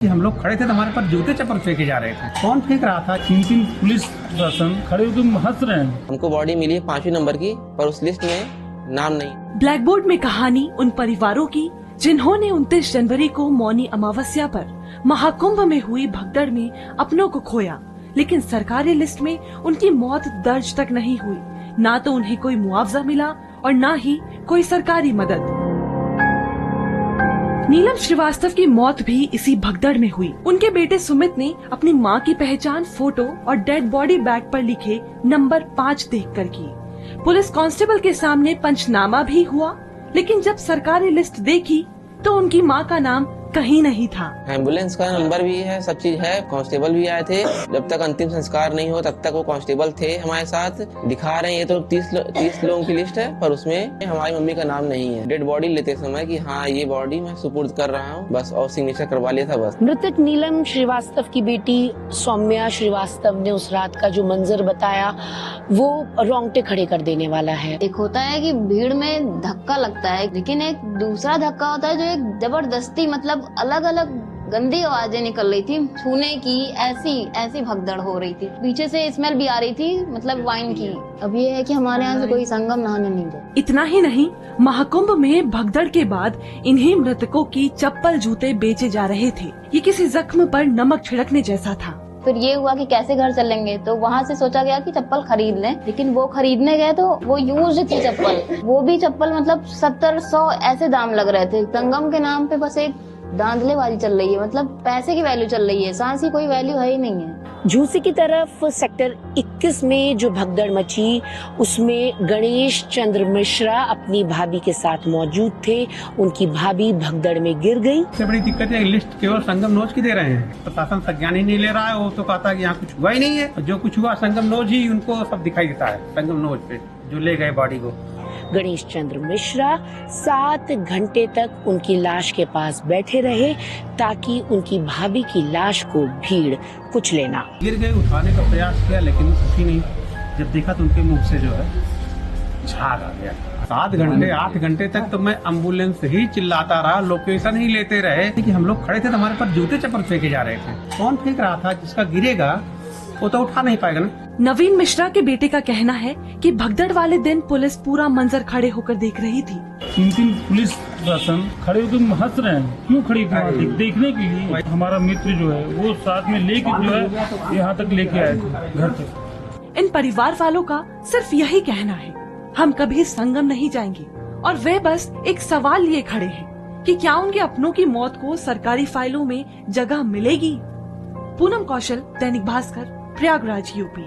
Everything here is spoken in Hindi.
हम लोग खड़े थे तो हमारे पर जूते चप्पल फेंके जा रहे थे। कौन फेंक रहा था? 3 पुलिस प्रशासन खड़े होकर हंस रहे हैं। हमको बॉडी मिली है 5वें नंबर की, पर उस लिस्ट में नाम नहीं। ब्लैक बोर्ड में कहानी उन परिवारों की जिन्होंने 29 जनवरी को मौनी अमावस्या पर महाकुंभ में हुई भगदड़ में अपनों को खोया, लेकिन सरकारी लिस्ट में उनकी मौत दर्ज तक नहीं हुई। ना तो उन्हें कोई मुआवजा मिला और ना ही कोई सरकारी मदद। नीलम श्रीवास्तव की मौत भी इसी भगदड़ में हुई। उनके बेटे सुमित ने अपनी मां की पहचान फोटो और डेड बॉडी बैग पर लिखे नंबर 5 देखकर की। पुलिस कांस्टेबल के सामने पंचनामा भी हुआ, लेकिन जब सरकारी लिस्ट देखी तो उनकी मां का नाम कहीं नहीं था। एम्बुलेंस का नंबर भी है, सब चीज है, कांस्टेबल भी आए थे। जब तक अंतिम संस्कार नहीं हो तब तक वो कांस्टेबल थे हमारे साथ। दिखा रहे हैं ये तो 30 लोगों की लिस्ट है, पर उसमें हमारी मम्मी का नाम नहीं है। डेड बॉडी लेते समय कि हाँ ये बॉडी मैं सुपुर्द कर रहा हूँ बस, और सिग्नेचर करवा लिया था बस। मृतक नीलम श्रीवास्तव की बेटी सौम्या श्रीवास्तव ने उस रात का जो मंजर बताया वो रोंगटे खड़े कर देने वाला है। एक होता है कि भीड़ में धक्का लगता है, लेकिन एक दूसरा धक्का होता है जो एक जबरदस्ती, मतलब अलग अलग गंदी आवाजें निकल रही थी, छूने की ऐसी भगदड़ हो रही थी। पीछे से स्मेल भी आ रही थी, मतलब वाइन की। अब ये है कि हमारे यहाँ से कोई संगम नहाने नहीं दे। इतना ही नहीं, महाकुंभ में भगदड़ के बाद इन्हीं मृतकों की चप्पल जूते बेचे जा रहे थे। ये किसी जख्म पर नमक छिड़कने जैसा था। फिर ये हुआ कि कैसे घर चलेंगे, तो वहाँ से सोचा गया कि चप्पल खरीद लें, लेकिन वो खरीदने गए तो वो यूज थी चप्पल। वो भी चप्पल मतलब 70-100 ऐसे दाम लग रहे थे। संगम के नाम पे बस एक धांधलेबाजी चल रही है, मतलब पैसे की वैल्यू चल रही है, सांस की कोई वैल्यू है ही नहीं है। झूसी की तरफ सेक्टर 21 में जो भगदड़ मची उसमें गणेश चंद्र मिश्रा अपनी भाभी के साथ मौजूद थे। उनकी भाभी भगदड़ में गिर गई। सबसे बड़ी दिक्कत है लिस्ट केवल संगम नोज की दे रहे हैं, प्रशासन संज्ञान ही नहीं ले रहा है। वो तो कहता है कि यहाँ कुछ हुआ ही नहीं है, जो कुछ हुआ संगम नोज ही उनको सब दिखाई देता है। संगम नोज पे जो ले गए बॉडी को। गणेश चंद्र मिश्रा 7 घंटे तक उनकी लाश के पास बैठे रहे ताकि उनकी भाभी की लाश को भीड़ कुचले ना। गिर गए, उठाने का प्रयास किया लेकिन उठी नहीं। जब देखा तो उनके मुंह से जो है झाग आ गया। 7 घंटे 8 घंटे तक तो मैं एम्बुलेंस ही चिल्लाता रहा, लोकेशन ही लेते रहे कि हम लोग खड़े थे तो हमारे पर जूते चप्पल फेंके जा रहे थे। कौन फेंक रहा था? जिसका गिरेगा वो तो उठा नहीं पाएगा ना। नवीन मिश्रा के बेटे का कहना है कि भगदड़ वाले दिन पुलिस पूरा मंजर खड़े होकर देख रही थी। 3 पुलिस प्रशासन खड़े होकर हंस रहे हैं। क्यों खड़ी थी? देखने के लिए। हमारा मित्र जो है वो साथ में लेके जो है यहाँ तक लेके आए थे, घर तक। इन परिवार वालों का सिर्फ यही कहना है, हम कभी संगम नहीं जाएंगे। और वे बस एक सवाल लिए खड़े हैं कि क्या उनके अपनों की मौत को सरकारी फाइलों में जगह मिलेगी। पूनम कौशल, दैनिक भास्कर, प्रयागराज, यूपी।